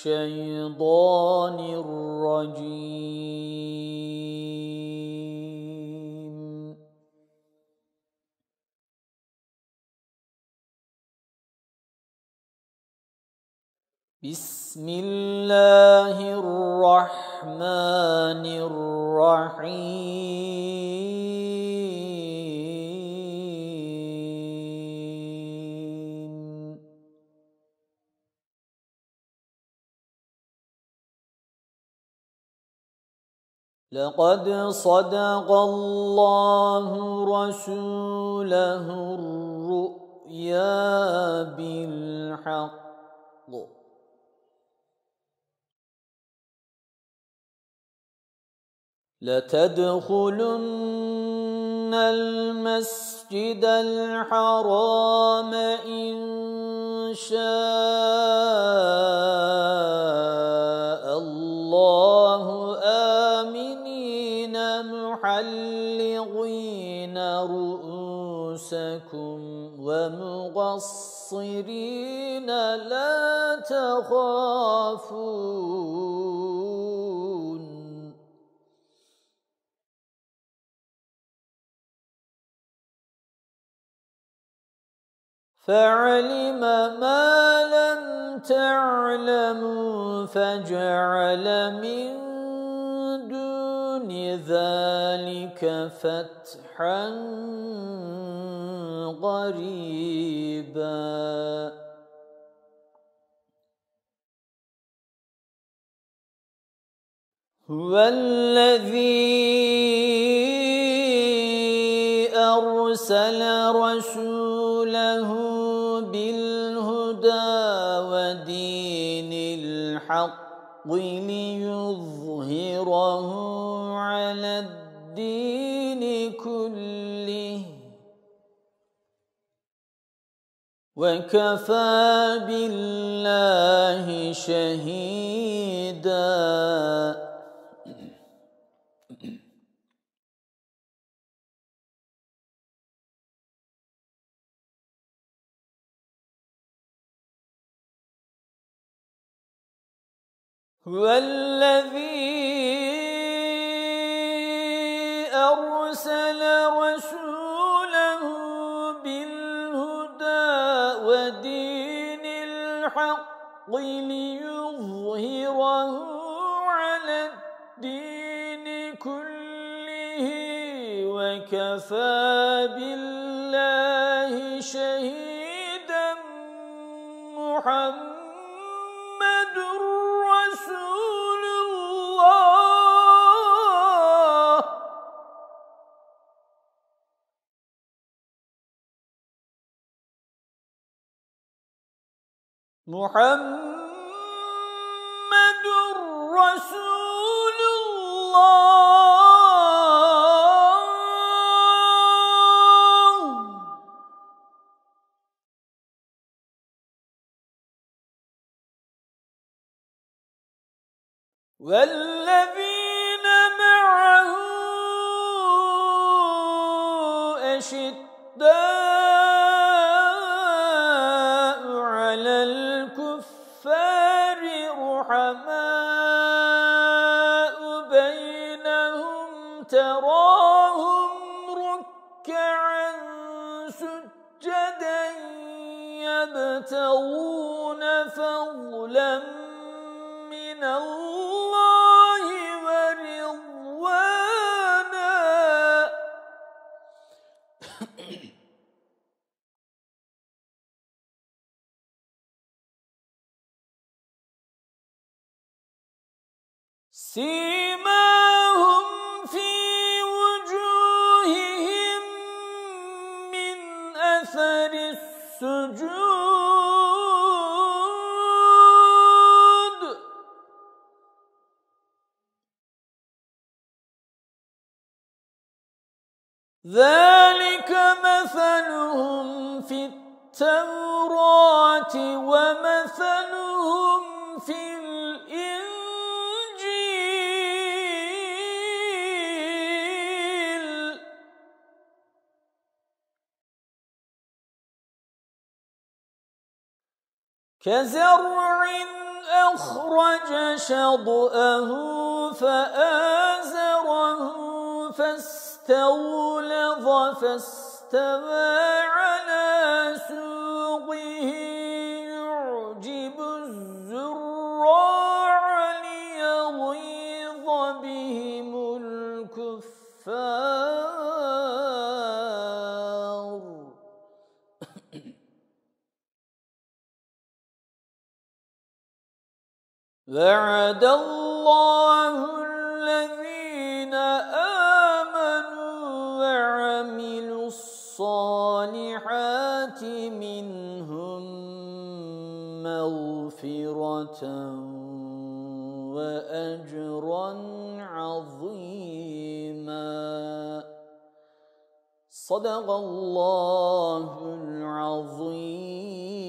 الشيطان الرجيم. بسم الله الرحمن الرحيم. لقد صدق الله رسوله الرؤيا بالحق لتدخلن المسجد الحرام إن شاء الله آمنين محلقين رؤوسكم ومقصرين لا تخافون فعلم ما لم تعلموا فجعل من دون ذلك فتحا قريبا. هو الذي أرسل رسوله بالهدى ودين الحق ليظهره على الدين كله وكفى بالله شهيدا. هو الذي أرسل رسوله بالهدى ودين الحق ليظهره على الدين كله وكفى بالله شهيدا. محمد رسول الله. محمد رسول الله. والذين معه أشداء على الكفار رحماء بينهم تراهم ركعا سجدا يبتغون فضلا من الله ورضوانا. سيماهم في وجوههم من أثر السجود ذلك مثلهم في التوراة ومثلهم في الإنجيل كزرع أخرج شطأه فآزره فاستغلظ فاستوى على سوقه يعجب الزراع ليغيظ بهم الكفار. وعد الله الذين آمنوا وعملوا الصالحات منهم مغفرة وأجرا عظيما. صدق الله العظيم.